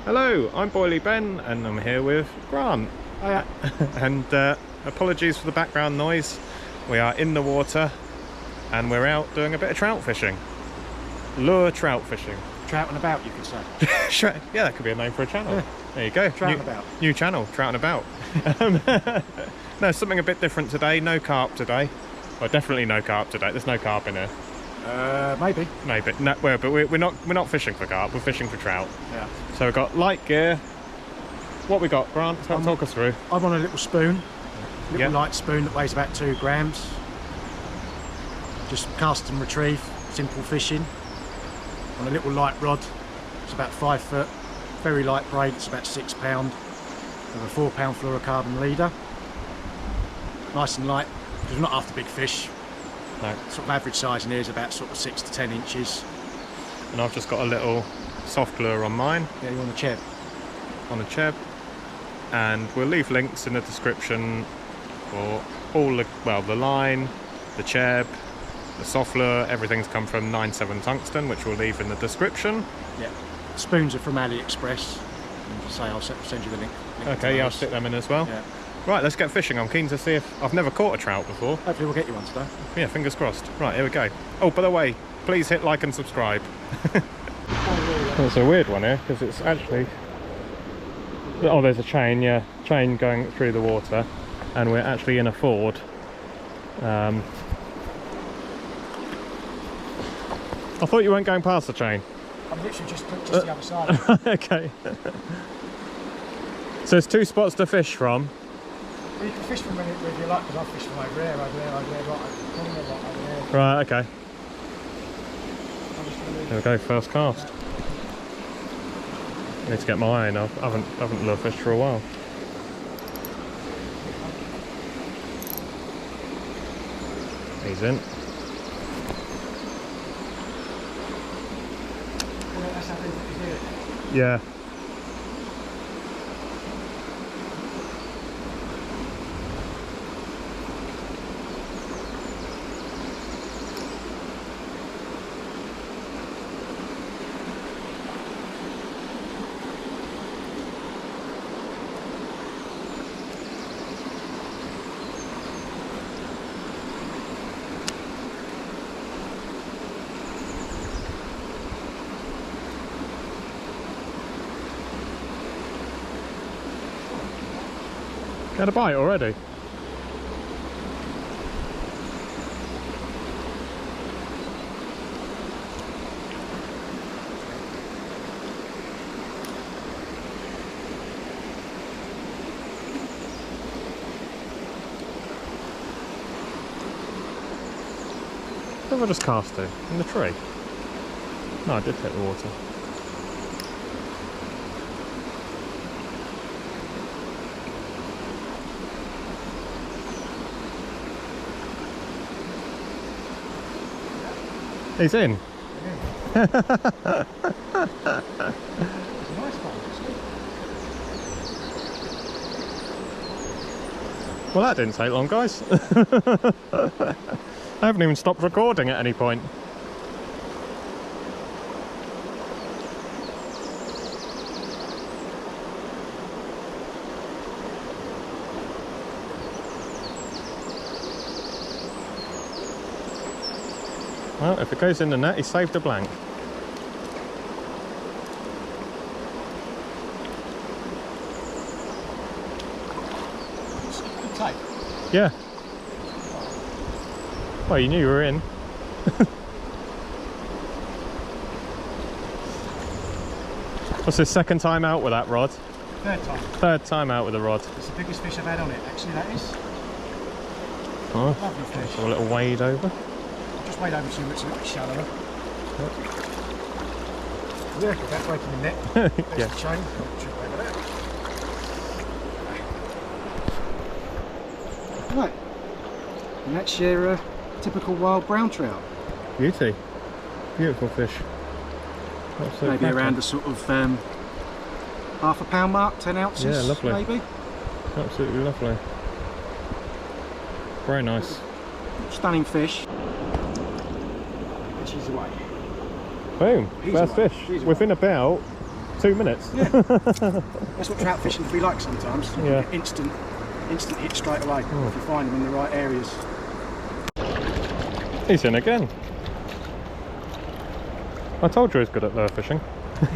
Hello, I'm Boily Ben and I'm here with Grant. Hiya. And apologies for the background noise. We are in the water and we're out doing a bit of trout fishing. Lure trout fishing. Trout and about, you could say. Yeah, that could be a name for a channel. Yeah. There you go. Trout and about. New channel, Trout and About. No, something a bit different today. No carp today. Well, definitely no carp today. There's no carp in here. Maybe. Maybe. No, well, but we're not fishing for carp. We're fishing for trout. Yeah. So we've got light gear. What we got, Grant? Talk us through. I'm on a little spoon. Yeah. Light spoon that weighs about 2 grams. Just cast and retrieve. Simple fishing. On a little light rod. It's about 5 foot. Very light braid. It's about £6. With a 4 pound fluorocarbon leader. Nice and light. Because we're not after big fish. No. Sort of average size in here is about sort of 6 to 10 inches. And I've just got a little soft lure on mine. Yeah, you want a cheb. On a cheb. And we'll leave links in the description for all the line, the cheb, the soft lure. Everything's come from 97 Tungsten, which we'll leave in the description. Yeah. Spoons are from AliExpress. And say I'll send you the link. Okay, yeah, I'll stick them in as well. Yeah. Right, let's get fishing. I'm keen to see if I've never caught a trout before. Hopefully we'll get you one today. Yeah, fingers crossed. Right, here we go. Oh, by the way, please hit like and subscribe. It's a weird one here because it's actually... Oh, there's a chain, yeah. Chain going through the water. And we're actually in a ford. I thought you weren't going past the chain. I'm literally just the other side. Okay. So there's 2 spots to fish from. Well, you can fish from wherever you like, because I fish from over there, right there. Right, okay. There we go, first cast. I need to get my iron. I haven't lure fished for a while. He's in. Yeah. Got a bite already? Where have I just cast it? In the tree? No, I did hit the water. He's in. It's a nice one, Well, that didn't take long, guys. I haven't even stopped recording at any point. Well, if it goes in the net, he saved a blank. Good take. Yeah. Well, you knew you were in. What's his second time out with that rod? Third time. Third time out with a rod. It's the biggest fish I've had on it, actually, that is. Oh, Lovely fish. so a little wade over. Just wade over to you, it's a little bit shallower. Yeah, without breaking the net. There's Yeah. the chain. Jump over there. Right. And that's your typical wild brown trout. Beauty. Beautiful fish. Absolute Maybe cracker. around the sort of half a pound mark, 10 ounces. Yeah, lovely. Maybe. Absolutely lovely. Very nice. Stunning fish. And she's away. Boom, He's first away. fish. He's Within about 2 minutes. Yeah. That's what trout fishing can be like sometimes. You Yeah. get instant hit straight away if you find them in the right areas. He's in again. I told you he's good at lure fishing. So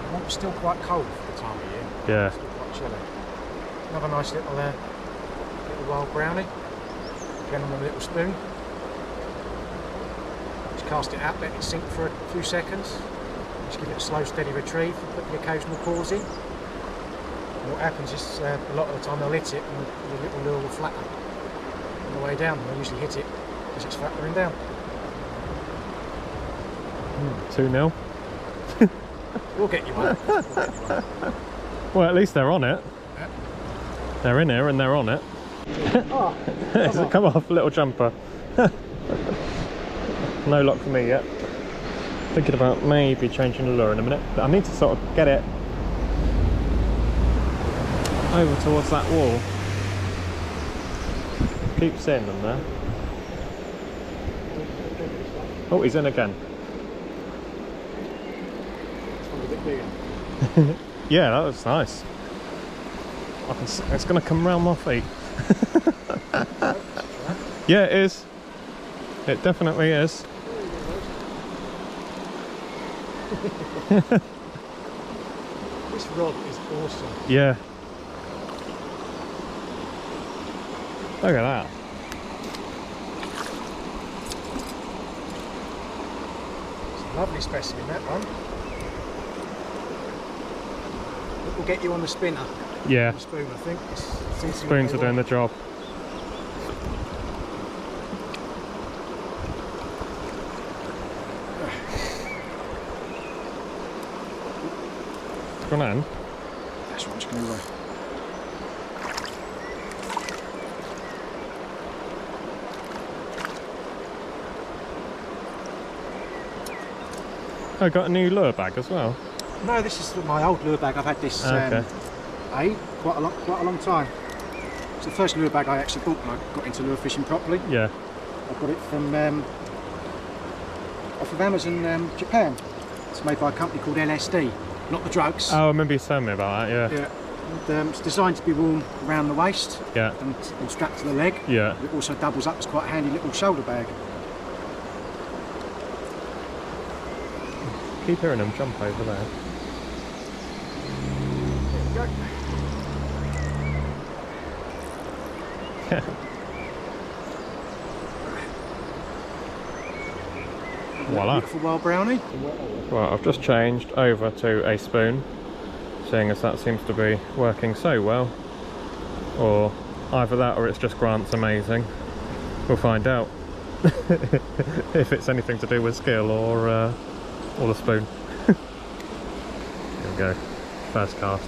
the water's still quite cold for the time of year. Yeah. Still quite chilly. Another nice little wild brownie. Again on a little spoon. Just cast it out, let it sink for a few seconds. Just give it a slow, steady retrieve and put the occasional pause in. And what happens is a lot of the time they'll hit it and the little lure will flatten on the way down. They'll usually hit it as it's flattering down. 2-0. We'll get you one. We'll get you one. Well, at least they're on it. Yeah. They're in here and they're on it. Oh, Come off, little jumper. No luck for me yet. Thinking about maybe changing the lure in a minute, but I need to sort of get it over towards that wall. Keep seeing them there. Oh, he's in again. Yeah, that was nice. It's going to come round my feet. Yeah, it is. It definitely is. This rod is awesome. Yeah. Look at that. It's a lovely specimen, that one. It will get you on the spinner. Yeah. The spoon, I think. Spoons are doing the job. It's gone in. That's right, I'm just going to I got a new lure bag as well. No, this is my old lure bag. I've had this quite a long time. It's the first lure bag I actually bought when I got into lure fishing properly. Yeah. I got it from off of Amazon, Japan. It's made by a company called LSD, not the drugs. Oh, I remember you telling me about that. Yeah. Yeah. And, it's designed to be worn around the waist. Yeah. And strapped to the leg. Yeah. It also doubles up as quite a handy little shoulder bag. Keep hearing them jump over there. There we go. Voila. Beautiful wild brownie. Well, I've just changed over to a spoon, seeing as that seems to be working so well. Or either that or it's just Grant's amazing. We'll find out if it's anything to do with skill or the spoon. Here we go. First cast.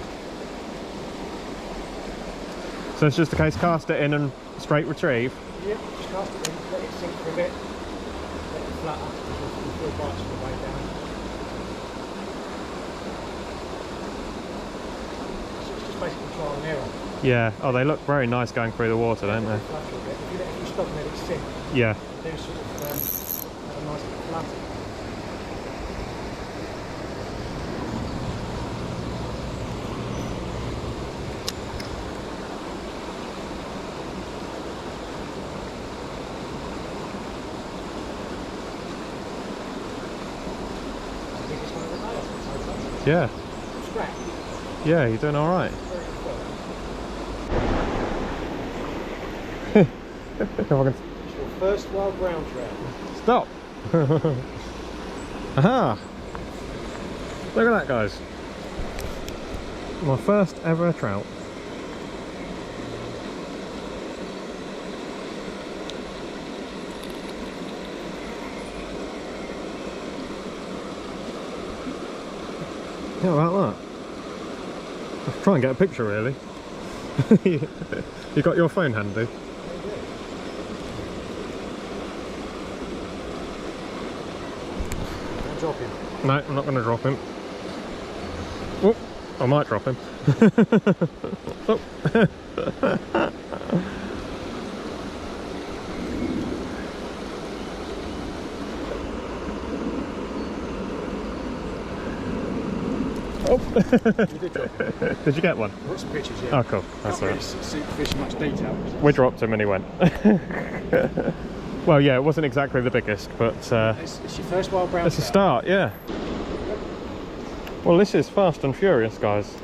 So it's just a case, cast it in and straight retrieve? Yep, just cast it in, let it sink for a bit, let it flatter, you'll feel bites on the way down. So it's just basically trial and error. Yeah, oh they look very nice going through the water, don't they? If you stop and let it sink, Yeah. do sort of have a nice little flutter. Yeah. Scratch. Yeah, you're doing alright. It's your first wild brown trout. Stop! Aha! Look at that, guys. My first ever trout. How about that? I'll try and get a picture, really. You got your phone handy? Don't drop him. No, I'm not going to drop him. Oh, I might drop him. Oh. Oh. You did drop him. Did you get one? I've got some pictures, yeah. Oh, cool. That's all right. See the fish in much detail. We dropped him and he went. Well, yeah, it wasn't exactly the biggest, but It's your first wild brown it's a trout. start, yeah. Well, this is fast and furious, guys.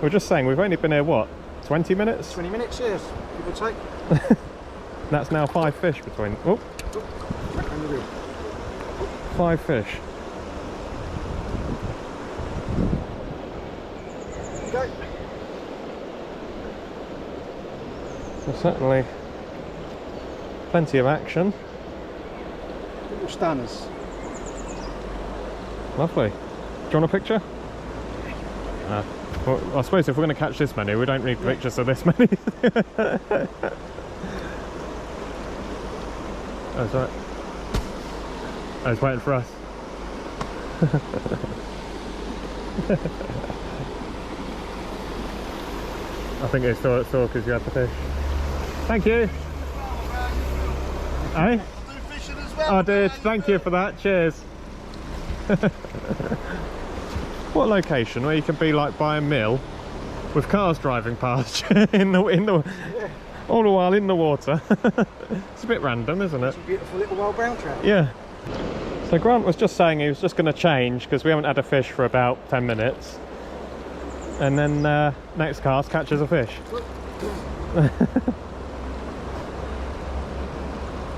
We're just saying, we've only been here, what, 20 minutes? 20 minutes, yes. Give or take. That's now 5 fish between... Oh, Back on the reel. 5 fish. Go. So certainly plenty of action. Little stunners. Lovely. Do you want a picture? Well, I suppose if we're going to catch this many, we don't need pictures of this many. Oh, sorry. I was waiting for us. I think they saw because you had the fish. Thank you. Hey? I did. Thank you for that. Cheers. What location where you can be like by a mill with cars driving past in the all the while in the water. It's a bit random, isn't it? It's a beautiful little wild brown trout. Yeah. So Grant was just saying he was just going to change because we haven't had a fish for about 10 minutes. And then next cast catches a fish.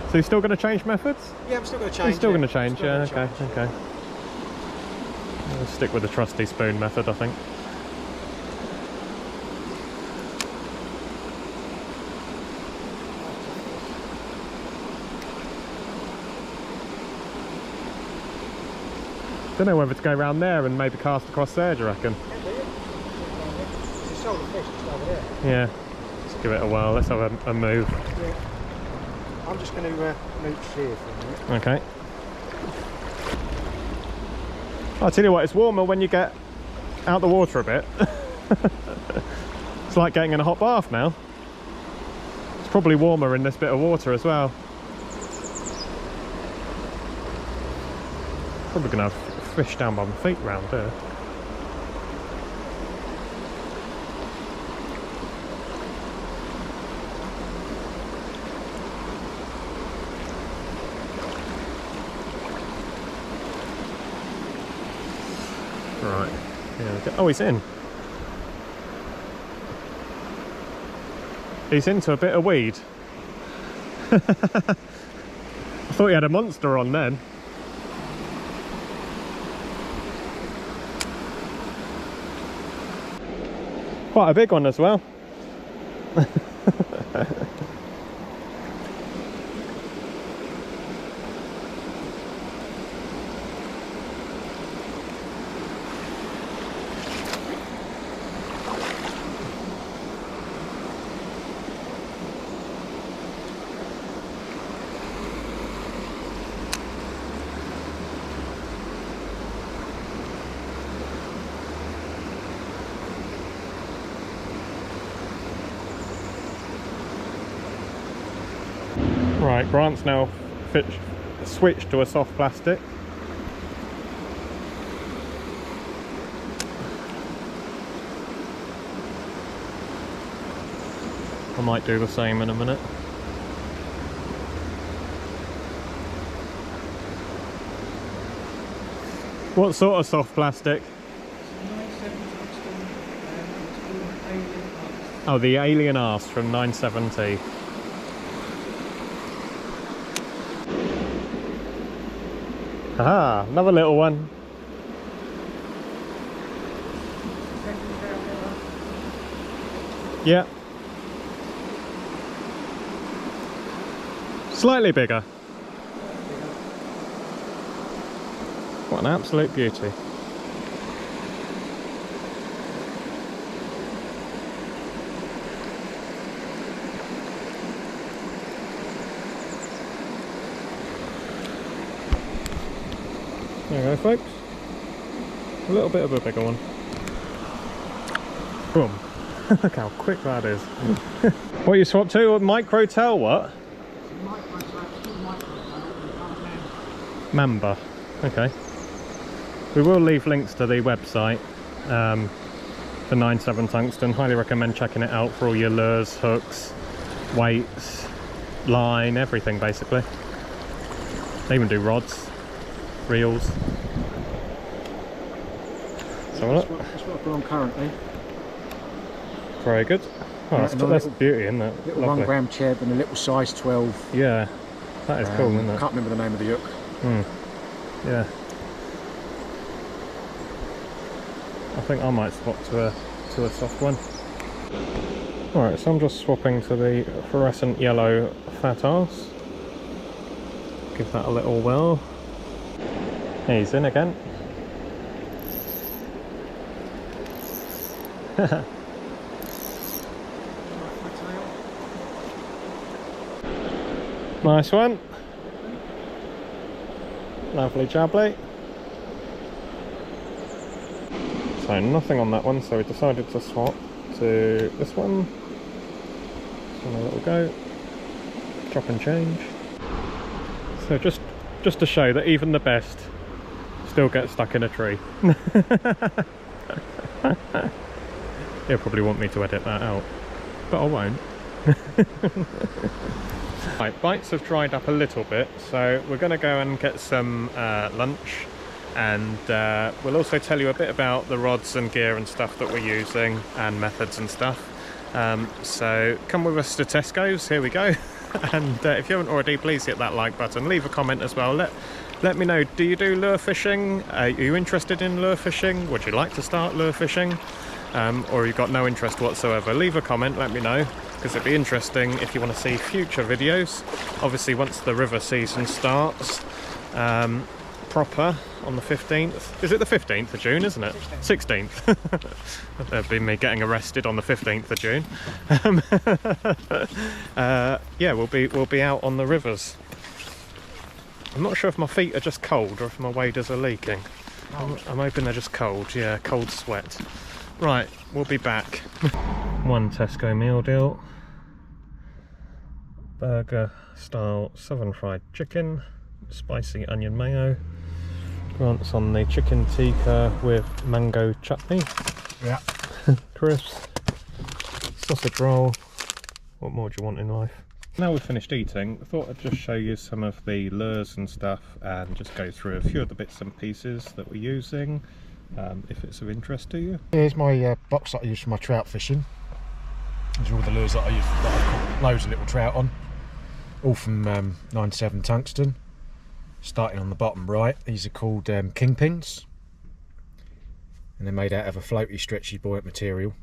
So you're still going to change methods? Yeah, I'm still going to change. You're still going to change, Still yeah, gonna okay, change. okay. I'll stick with the trusty spoon method, I think. Don't know whether to go around there and maybe cast across there, do you reckon? It's a shoulder fish just over there. Yeah. Let's give it a whirl. Let's have a move. Yeah. I'm just going to mooch here for a minute. Okay. I'll tell you what, it's warmer when you get out the water a bit. It's like getting in a hot bath now. It's probably warmer in this bit of water as well. Probably going to have fish down by my feet round here. Right, here we go. Oh, he's in. He's into a bit of weed. I thought he had a monster on then. Quite a big one as well. Right, Grant's now switched to a soft plastic. I might do the same in a minute. What sort of soft plastic? Oh, the Alien Arse from 970. Aha, another little one. Yeah. Slightly bigger. What an absolute beauty. There you go, folks. A little bit of a bigger one. Boom. Look how quick that is. What you swapped to? Micro tail what? Mamba. Okay. We will leave links to the website for 9.7 tungsten. Highly recommend checking it out for all your lures, hooks, weights, line, everything basically. They even do rods, reels. So that's what I've got on currently. Very good. Oh, Yeah, that's beauty, isn't it? Little Lovely. 1 gram cheb and a little size 12. Yeah, that is cool, isn't it? I can't remember the name of the hook. Yeah. I think I might swap to a soft one. Alright, so I'm just swapping to the fluorescent yellow fat arse. Give that a little whirl. He's in again. Nice one. Lovely jubbly. So nothing on that one, so we decided to swap to this one. Just have a little go. Chop and change. So just to show that even the best still get stuck in a tree. He'll probably want me to edit that out, but I won't. Right, bites have dried up a little bit, so we're going to go and get some lunch, and we'll also tell you a bit about the rods and gear and stuff that we're using and methods and stuff. So come with us to Tesco's, here we go. And if you haven't already, please hit that like button, leave a comment as well. Let me know, do you do lure fishing? Are you interested in lure fishing? Would you like to start lure fishing? Or you've got no interest whatsoever? Leave a comment, let me know, because it'd be interesting if you want to see future videos. Obviously once the river season starts proper on the 15th. Is it the 15th of June, isn't it? 16th. That'd be me getting arrested on the 15th of June. Yeah, we'll be out on the rivers. I'm not sure if my feet are just cold or if my waders are leaking. I'm hoping they're just cold, yeah, cold sweat. Right, we'll be back. One Tesco meal deal. Burger style southern fried chicken, spicy onion mayo. Grant's on the chicken tikka with mango chutney. Yeah. Crisps. Sausage roll. What more do you want in life? Now we've finished eating, I thought I'd just show you some of the lures and stuff and just go through a few of the bits and pieces that we're using, if it's of interest to you. Here's my box that I use for my trout fishing. These are all the lures that I use, that I've caught loads of little trout on. All from 9.7 tungsten. Starting on the bottom right, these are called kingpins. And they're made out of a floaty, stretchy, buoyant material.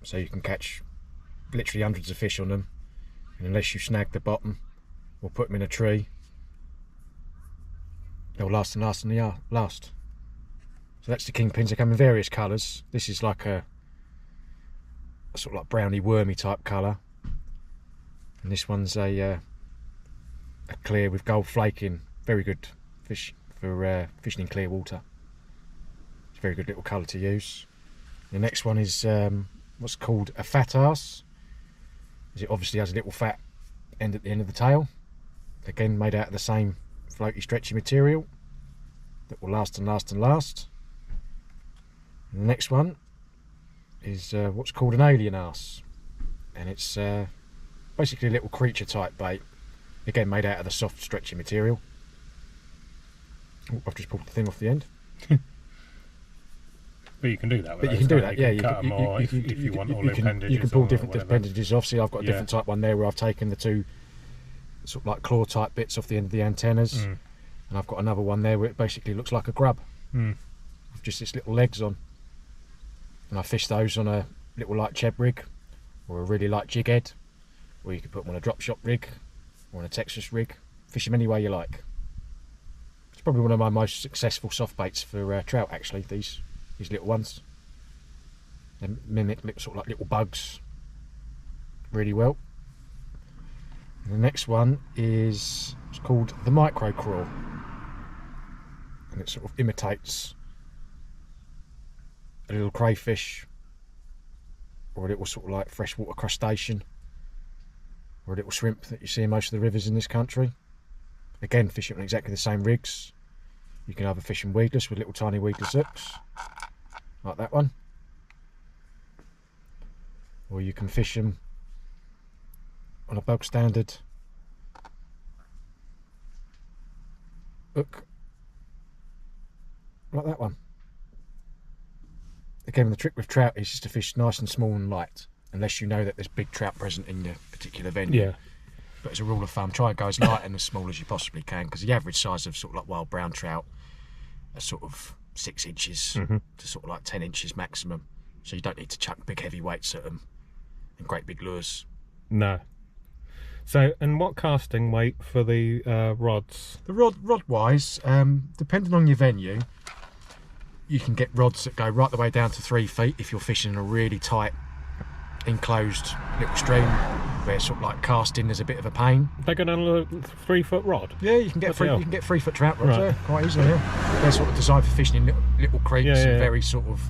So you can catch literally hundreds of fish on them. And unless you snag the bottom or put them in a tree, they'll last and last and last. So that's the kingpins. They come in various colours. This is like a sort of like browny, wormy type colour. And this one's a clear with gold flaking. Very good fish for fishing in clear water. It's a very good little colour to use. The next one is what's called a fat arse. It obviously has a little fat end at the end of the tail. Again, made out of the same floaty, stretchy material that will last and last and last. And the next one is what's called an alien arse, and it's basically a little creature type bait. Again, made out of the soft, stretchy material. Oh, I've just pulled the thing off the end. But you can do that with But you can do that, yeah. You can cut them, or if you want all the appendages. You can pull or different whatever. appendages off. See, I've got a different type one there where I've taken the two sort of like claw type bits off the end of the antennas. And I've got another one there where it basically looks like a grub. With just its little legs on. And I fish those on a little light cheb rig, or a really light jig head, or you can put them on a drop shot rig, or on a Texas rig. Fish them any way you like. It's probably one of my most successful soft baits for trout, actually, these little ones. They mimic sort of like little bugs really well. And the next one is, it's called the micro crawl, and it sort of imitates a little crayfish, or a little sort of like freshwater crustacean, or a little shrimp that you see in most of the rivers in this country. Again, fishing on exactly the same rigs. You can either fish them weedless with little tiny weedless hooks. like that one, or you can fish them on a bog standard hook like that one. Again, the trick with trout is just to fish nice and small and light, unless you know that there's big trout present in the particular venue. Yeah. But as a rule of thumb, try and go as light and as small as you possibly can, because the average size of sort of like wild brown trout are sort of 6 inches to sort of like 10 inches maximum. So you don't need to chuck big heavy weights at them and great big lures. No. So, and what casting weight for the rods? The rod wise, depending on your venue, you can get rods that go right the way down to 3 feet if you're fishing in a really tight, enclosed little stream where sort of like casting is a bit of a pain. They go down a 3-foot rod? Yeah, you can get 3-foot trout rods there quite easily. Yeah. They're sort of designed for fishing in little creeks and very sort of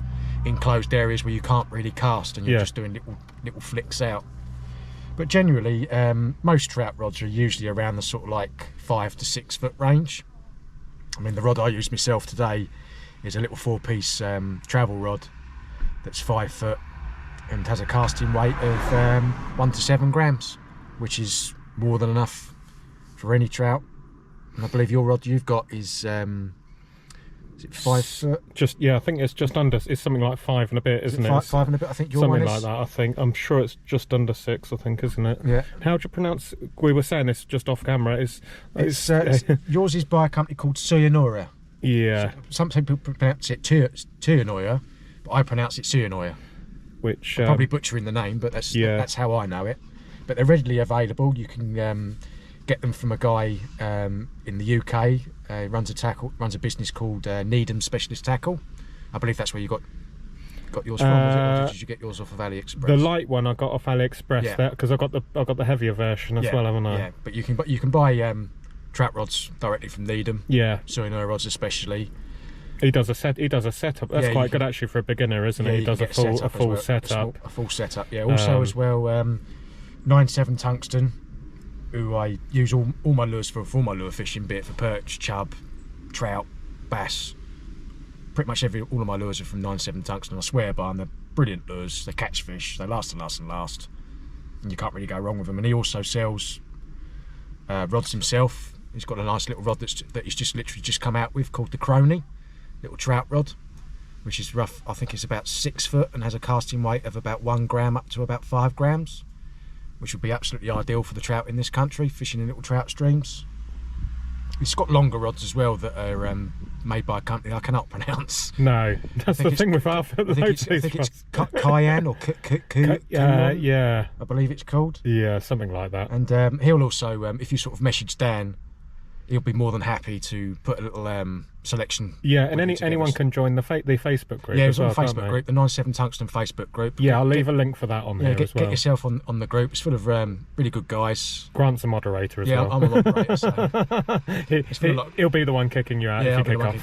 enclosed areas where you can't really cast and you're just doing little flicks out. But generally, most trout rods are usually around the sort of like 5 to 6 foot range. I mean, the rod I use myself today is a little 4-piece travel rod that's 5 foot and has a casting weight of 1 to 7 grams, which is more than enough for any trout. And I believe your rod you've got is it 5 foot? I think it's just under. It's something like 5 and a bit, isn't it? 5 and a bit. I think your something one is like that. I think. I'm sure it's just under 6. I think, isn't it? Yeah. How do you pronounce? We were saying this just off camera. Yours is by a company called TSURINOYA. Yeah. Some people pronounce it TSURINOYA, but I pronounce it TSURINOYA. Which I'm probably butchering the name, but that's how I know it. But they're readily available. You can get them from a guy in the UK. He runs a business called Needham Specialist Tackle. I believe that's where you got yours from. Or did you get yours off of AliExpress? The light one I got off AliExpress, because I got the heavier version as well, haven't I? Yeah, but you can buy trout rods directly from Needham. Yeah. TSURINOYA rods especially. He does a setup. That's quite good actually for a beginner, isn't it? He does a full setup. A full setup. Yeah. Also as well, 9/7 tungsten, who I use all my lures for my lure fishing, be it for perch, chub, trout, bass. Pretty much all of my lures are from 9/7 tungsten. I swear by them. They're brilliant lures. They catch fish. They last and last and last, and you can't really go wrong with them. And he also sells rods himself. He's got a nice little rod that he's just literally just come out with called the Crony. Little trout rod, which is rough. I think it's about 6 foot and has a casting weight of about 1 gram up to about 5 grams, which would be absolutely ideal for the trout in this country, fishing in little trout streams. It's got longer rods as well that are made by a company I cannot pronounce. No, that's the thing with our. I think it's Cayenne or yeah, I believe it's called. Yeah, something like that. And he'll also, if you sort of message Dan, he'll be more than happy to put a little selection. Yeah, and anyone can join the Facebook group. Yeah, it's on the Facebook group, the 9/7 Tungsten Facebook group. Yeah, I'll leave a link for that on there as well. Get yourself on the group. It's full of really good guys. Grant's a moderator as well. Yeah, I'm a moderator, so he'll be the one kicking you out if you kick off.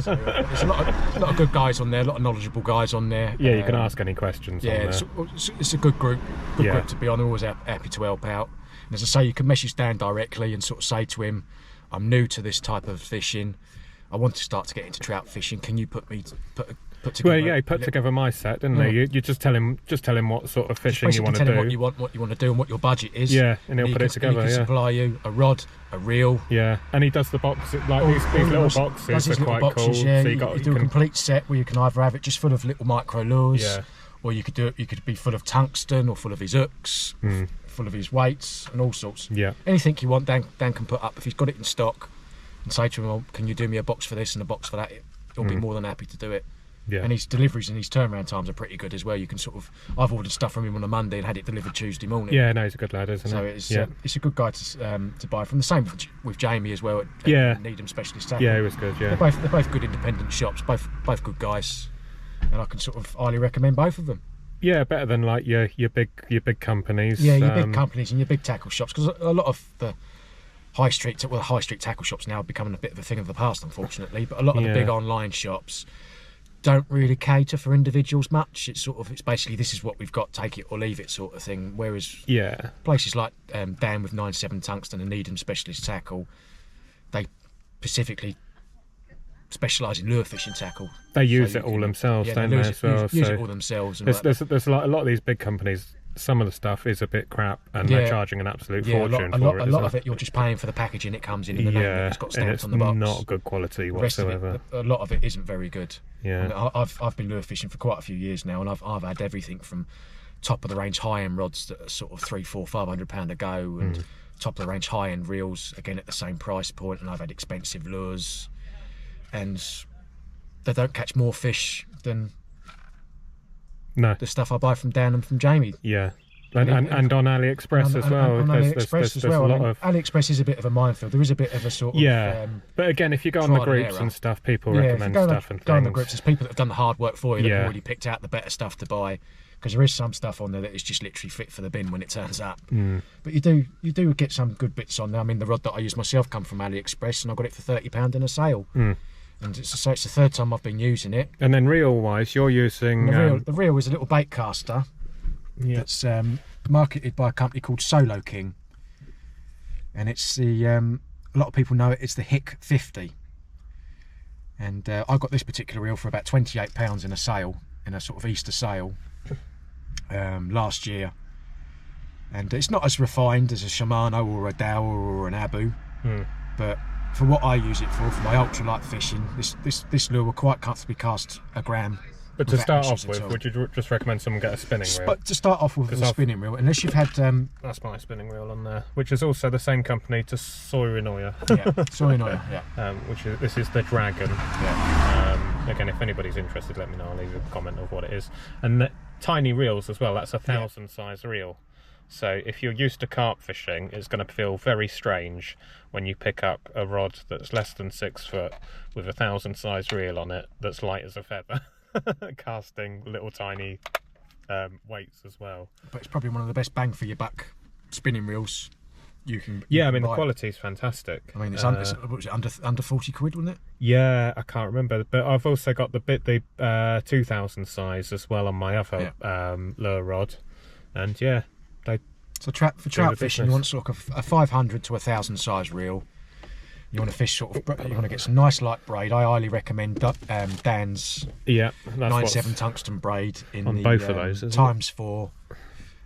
So, there's a lot of good guys on there, a lot of knowledgeable guys on there. Yeah, you can ask any questions. Yeah, it's a good group. Group to be on. They're always happy to help out. And as I say, you can message Dan directly and sort of say to him, I'm new to this type of fishing. I want to start to get into trout fishing. Can you put together? Well, yeah, he put together my set, didn't he? You just tell him what sort of fishing you want to do. What you want to do, and what your budget is. Yeah, and he'll put it together. He can supply you a rod, a reel. Yeah, and he does the boxes, like these little boxes are quite cool. Yeah, so you do a complete set where you can either have it just full of little micro lures, or you could be full of tungsten or full of his hooks. Full of his weights and all sorts. Yeah. Anything you want, Dan can put up. If he's got it in stock, and say to him, oh, can you do me a box for this and a box for that? He'll be more than happy to do it. Yeah. And his deliveries and his turnaround times are pretty good as well. You can sort of, I've ordered stuff from him on a Monday and had it delivered Tuesday morning. Yeah, no, he's a good lad, isn't he? So it's a good guy to buy from. The same with Jamie as well at Needham Specialist Tackle. Yeah, he was good. Yeah. They're both good independent shops. Both good guys, and I can sort of highly recommend both of them. Yeah, better than like your big companies. Yeah, your big companies and your big tackle shops, because a lot of the high street tackle shops now are becoming a bit of a thing of the past, unfortunately. But a lot of the big online shops don't really cater for individuals much. It's basically, this is what we've got, take it or leave it sort of thing. Whereas places like Dan with 9/7 Tungsten and Needham Specialist Tackle, they specifically specialise in lure fishing tackle. They use it all themselves, don't they, as well? Use it all themselves. And there's a lot of these big companies. Some of the stuff is a bit crap, and they're charging an absolute fortune for it. A lot of it, you're just paying for the packaging it comes in the name. It's got stamps on the box. And it's not good quality whatsoever. A lot of it isn't very good. Yeah. I've been lure fishing for quite a few years now, and I've had everything from top of the range high end rods that are sort of £300–500 a go, and top of the range high end reels again at the same price point, and I've had expensive lures, and they don't catch more fish than the stuff I buy from Dan and from Jamie. Yeah, and on AliExpress as well. On AliExpress as well. AliExpress is a bit of a minefield. There is a bit of a sort of but again, if you go on the groups and stuff, people recommend stuff and things. Go on the groups, there's people that have done the hard work for you that have already picked out the better stuff to buy. Because there is some stuff on there that is just literally fit for the bin when it turns up. But you do get some good bits on there. I mean, the rod that I use myself come from AliExpress, and I got it for £30 in a sale. And it's the third time I've been using it. And then reel-wise, you're using... The reel is a little bait caster that's marketed by a company called Solo King. And it's the... a lot of people know it, it's the Hick 50. And I got this particular reel for about £28 in a sale, in a sort of Easter sale last year. And it's not as refined as a Shimano or a Dow or an Abu, but for what I use it for my ultralight fishing, this lure will quite comfortably cast a gram. But to start off with, would you just recommend someone get a spinning reel? But to start off with a spinning reel, unless you've had... that's my spinning reel on there, which is also the same company to TSURINOYA. TSURINOYA. This is the Dragon. Again, if anybody's interested, let me know. I'll leave a comment of what it is. And the tiny reels as well. That's a 1,000 size reel. So if you're used to carp fishing, it's going to feel very strange when you pick up a rod that's less than 6 foot with a 1,000 size reel on it that's light as a feather, casting little tiny weights as well. But it's probably one of the best bang for your buck spinning reels you can. I mean, the quality is fantastic. I mean, it's under 40 quid, wasn't it? Yeah, I can't remember, but I've also got the 2,000 size as well on my other lure rod, and so for trout fishing, you want sort of a 500 to 1,000 size reel. You want to fish sort of, you want to get some nice light braid. I highly recommend Dan's 9/7 tungsten braid in on both of those ×4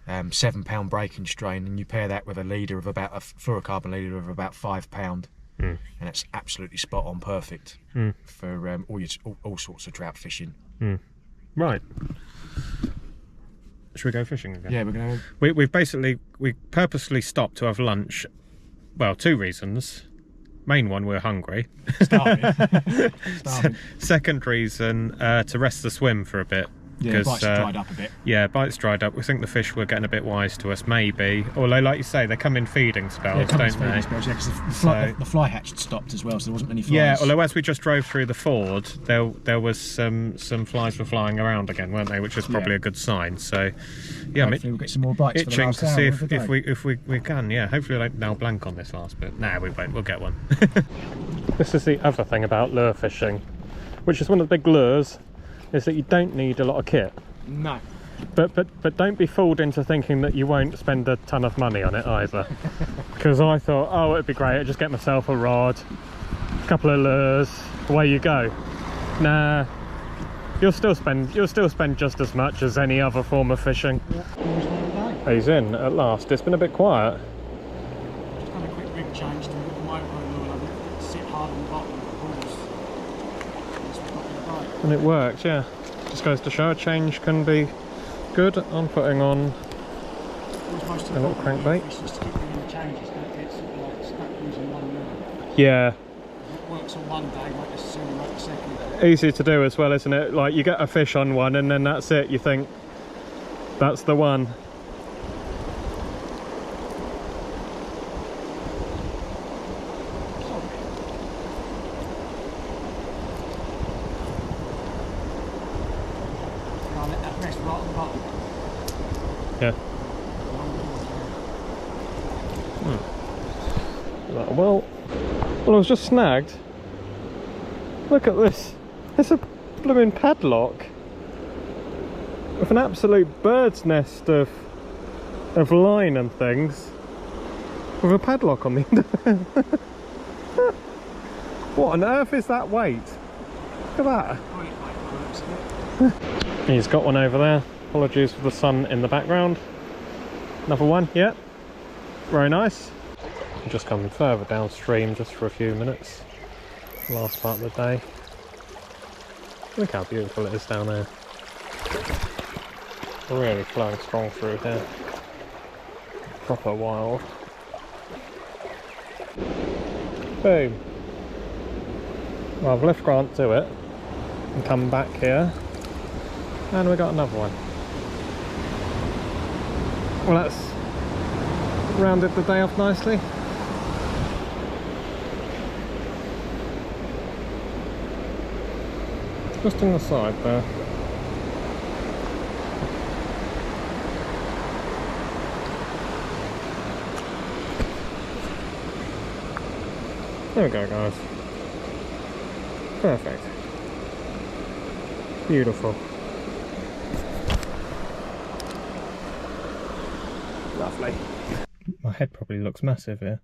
£7 breaking strain, and you pair that with a leader of about a fluorocarbon leader of about £5, and it's absolutely spot on, perfect for all sorts of trout fishing. Right. Should we go fishing again? Yeah, we're going to... We purposely stopped to have lunch. Well, 2 reasons. Main one, we're hungry. Starving. Second reason, to rest the swim for a bit. Yeah, bites dried up a bit. Yeah, bites dried up. We think the fish were getting a bit wise to us, maybe. Although, like you say, they come in feeding spells, don't they? Because the fly hatch had stopped as well, so there wasn't many flies. Yeah, although as we just drove through the ford, there was some flies were flying around again, weren't they? Which was probably a good sign. So, yeah, hopefully we'll get some more bites. Itching to see if we can. Yeah, hopefully they'll blank on this last bit. Nah, we won't. We'll get one. This is the other thing about lure fishing, which is one of the big lures, is that you don't need a lot of kit. No. But don't be fooled into thinking that you won't spend a ton of money on it either. Because I thought, oh, it'd be great, I'd just get myself a rod, a couple of lures, away you go. Nah, you'll still spend just as much as any other form of fishing. Yeah. He's in at last. It's been a bit quiet. Just done a quick rig change to the micro lure, and it sit hard on the bottom of the balls. And it works, yeah. Just goes to show a change can be good on putting on a little crankbait. Yeah. It works on one day, won't necessarily work the second. Easy to do as well, isn't it? Like, you get a fish on one and then that's it. You think that's the one. Yeah. Well, I was just snagged. Look at this. It's a blooming padlock with an absolute bird's nest of line and things, with a padlock on the end of it. What on earth is that weight? Look at that. He's got one over there. Apologies for the sun in the background. Another one, yeah. Very nice. I'm just coming further downstream just for a few minutes. Last part of the day. Look how beautiful it is down there. Really flowing strong through here. Proper wild. Boom. Well, I've left Grant to it and come back here, and we got another one. Well, that's rounded the day off nicely. Just on the side there. There we go, guys. Perfect. Beautiful. Lovely. My head probably looks massive here.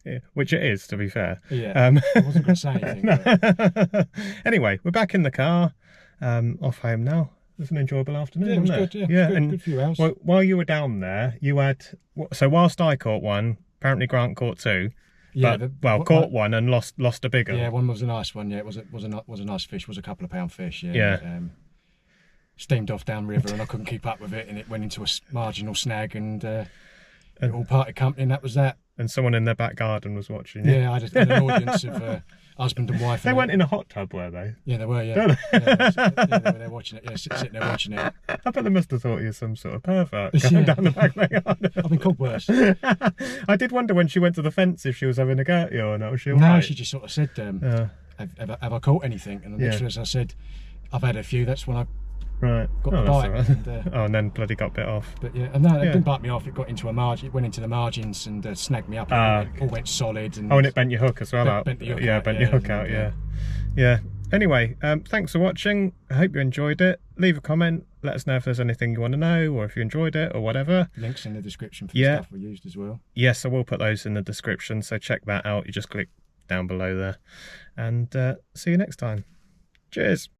Yeah, which it is, to be fair. Yeah, I wasn't going to say anything. But... Anyway, we're back in the car, off home now. It was an enjoyable afternoon, Yeah, it was wasn't good, yeah. Good, good few hours. While you were down there, you had... So whilst I caught one, apparently Grant caught two. Yeah, but, caught one and lost a bigger. Yeah, one was a nice one. Yeah, it was a nice fish. It was a couple of pound fish. Yeah. Yeah. Steamed off downriver and I couldn't keep up with it, and it went into a marginal snag, and it all parted company, and that was that. And someone in their back garden was watching. You. Yeah, I had an audience of husband and wife. They went in a hot tub, were they? Yeah, they were. Yeah, they were there watching it. Yeah, sitting there watching it. I bet they must have thought you were some sort of pervert going down the back of their garden. I've been called worse. I did wonder when she went to the fence if she was having a go at you or not. Was she all no, right? she just sort of said, have I caught anything? And literally as I said, I've had a few. That's when I got the bite. Right. And, and then bloody got bit off. But yeah, and no, it didn't bite me off. It got into a margin. It went into the margins and snagged me up. And it all went solid. And and it bent your hook as well out. Bent the hook out. Bent your hook out. Yeah. Anyway, thanks for watching. I hope you enjoyed it. Leave a comment. Let us know if there's anything you want to know, or if you enjoyed it, or whatever. Links in the description for the stuff we used as well. Yes, I will put those in the description. So check that out. You just click down below there, and see you next time. Cheers.